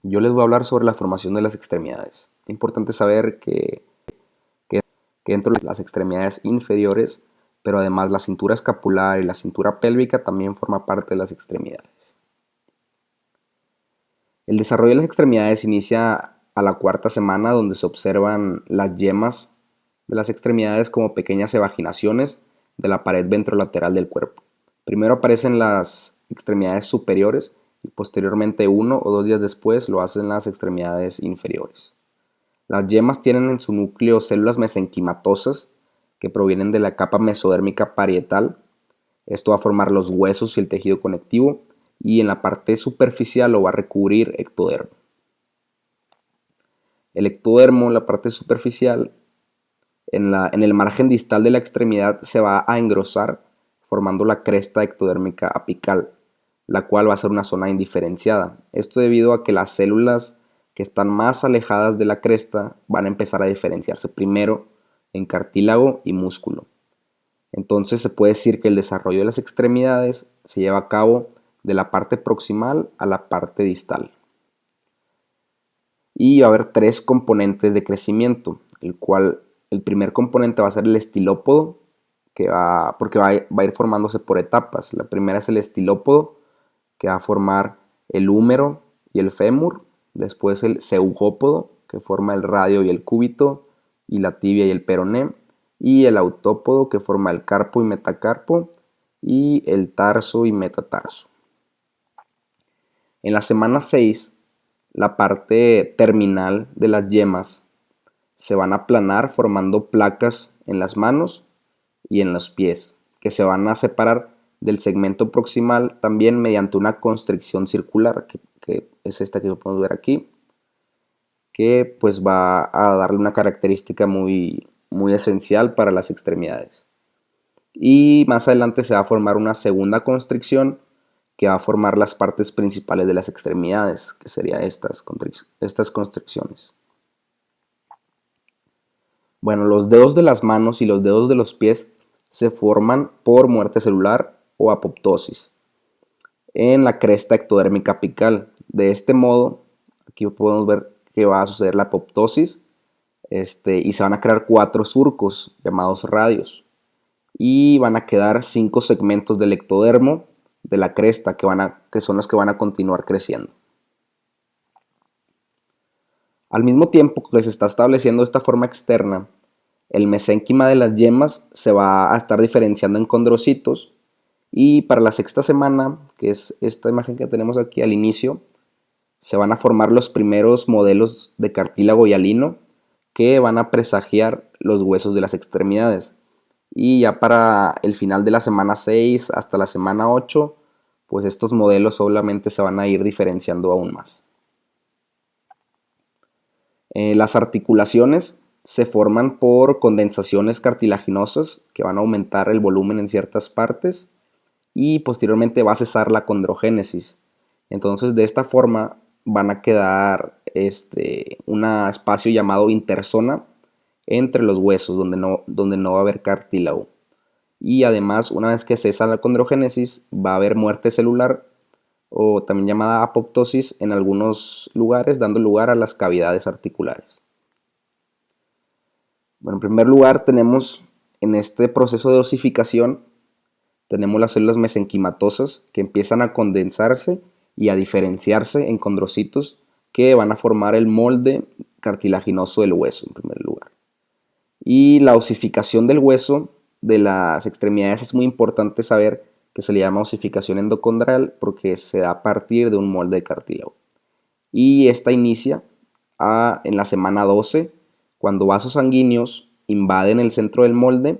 Yo les voy a hablar sobre la formación de las extremidades. Es importante saber que dentro de las extremidades inferiores, pero además la cintura escapular y la cintura pélvica también forma parte de las extremidades. El desarrollo de las extremidades inicia a la cuarta semana, donde se observan las yemas de las extremidades como pequeñas evaginaciones de la pared ventrolateral del cuerpo. Primero aparecen las extremidades superiores y posteriormente 1 o 2 días después lo hacen las extremidades inferiores. Las yemas tienen en su núcleo células mesenquimatosas que provienen de la capa mesodérmica parietal. Esto va a formar los huesos y el tejido conectivo, y en la parte superficial lo va a recubrir ectodermo. El ectodermo, la parte superficial, en el margen distal de la extremidad se va a engrosar formando la cresta ectodérmica apical, la cual va a ser una zona indiferenciada. Esto debido a que las células que están más alejadas de la cresta van a empezar a diferenciarse primero en cartílago y músculo. Entonces se puede decir que el desarrollo de las extremidades se lleva a cabo de la parte proximal a la parte distal. Y va a haber 3 componentes de crecimiento, el cual el primer componente va a ser el estilópodo, porque va a ir formándose por etapas. La primera es el estilópodo, que va a formar el húmero y el fémur. Después el zeugópodo, que forma el radio y el cúbito, y la tibia y el peroné. Y el autópodo, que forma el carpo y metacarpo, y el tarso y metatarso. En la semana 6, la parte terminal de las yemas se van a aplanar formando placas en las manos y en los pies, que se van a separar del segmento proximal también mediante una constricción circular, que es esta que podemos ver aquí, que pues va a darle una característica muy esencial para las extremidades. Y más adelante se va a formar una segunda constricción que va a formar las partes principales de las extremidades, que serían estas constricciones. Bueno, los dedos de las manos y los dedos de los pies se forman por muerte celular o apoptosis en la cresta ectodérmica apical. De este modo, aquí podemos ver que va a suceder la apoptosis, y se van a crear 4 surcos llamados radios, y van a quedar 5 segmentos del ectodermo de la cresta que son los que van a continuar creciendo. Al mismo tiempo que se está estableciendo esta forma externa, el mesénquima de las yemas se va a estar diferenciando en condrocitos, y para la sexta semana, que es esta imagen que tenemos aquí al inicio, se van a formar los primeros modelos de cartílago hialino que van a presagiar los huesos de las extremidades. Y ya para el final de la semana 6 hasta la semana 8, pues estos modelos solamente se van a ir diferenciando aún más. Las articulaciones se forman por condensaciones cartilaginosas que van a aumentar el volumen en ciertas partes, y posteriormente va a cesar la condrogénesis. Entonces de esta forma van a quedar un espacio llamado interzona entre los huesos donde no va a haber cartílago. Y además, una vez que cesa la condrogénesis, va a haber muerte celular, o también llamada apoptosis, en algunos lugares, dando lugar a las cavidades articulares. Bueno, en primer lugar tenemos en este proceso de osificación, tenemos las células mesenquimatosas que empiezan a condensarse y a diferenciarse en condrocitos que van a formar el molde cartilaginoso del hueso en primer lugar. Y la osificación del hueso de las extremidades es muy importante saber que se le llama osificación endocondral porque se da a partir de un molde de cartílago. Y esta inicia en la semana 12, cuando vasos sanguíneos invaden el centro del molde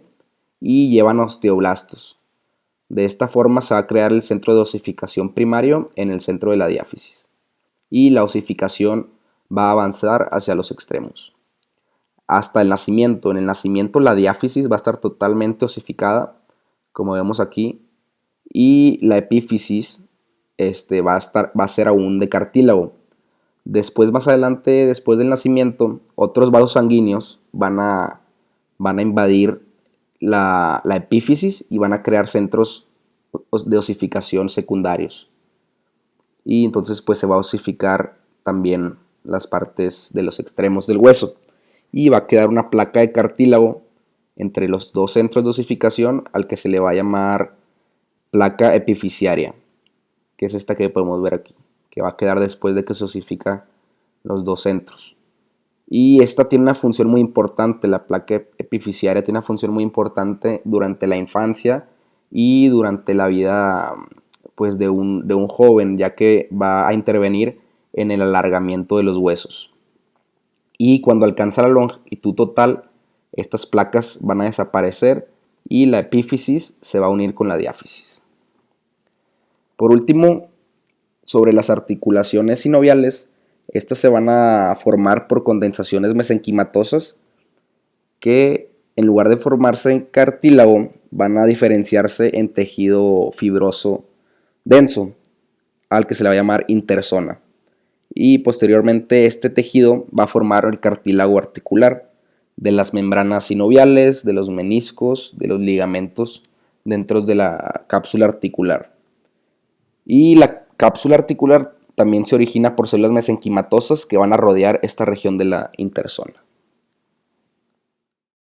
y llevan osteoblastos. De esta forma se va a crear el centro de osificación primario en el centro de la diáfisis. Y la osificación va a avanzar hacia los extremos hasta el nacimiento. En el nacimiento la diáfisis va a estar totalmente osificada, como vemos aquí, y la epífisis va a ser aún de cartílago. Después, más adelante, después del nacimiento, otros vasos sanguíneos van a invadir la epífisis y van a crear centros de osificación secundarios. Y entonces pues se va a osificar también las partes de los extremos del hueso. Y va a quedar una placa de cartílago entre los dos centros de osificación al que se le va a llamar placa epifisiaria, que es esta que podemos ver aquí, que va a quedar después de que se osifica los dos centros. Y esta tiene una función muy importante, la placa epifisiaria tiene una función muy importante durante la infancia y durante la vida pues, de un joven, ya que va a intervenir en el alargamiento de los huesos. Y cuando alcanza la longitud total, estas placas van a desaparecer y la epífisis se va a unir con la diáfisis. Por último, sobre las articulaciones sinoviales, estas se van a formar por condensaciones mesenquimatosas que en lugar de formarse en cartílago van a diferenciarse en tejido fibroso denso, al que se le va a llamar interzona. Y posteriormente este tejido va a formar el cartílago articular de las membranas sinoviales, de los meniscos, de los ligamentos dentro de la cápsula articular. Y la cápsula articular también se origina por células mesenquimatosas que van a rodear esta región de la interzona.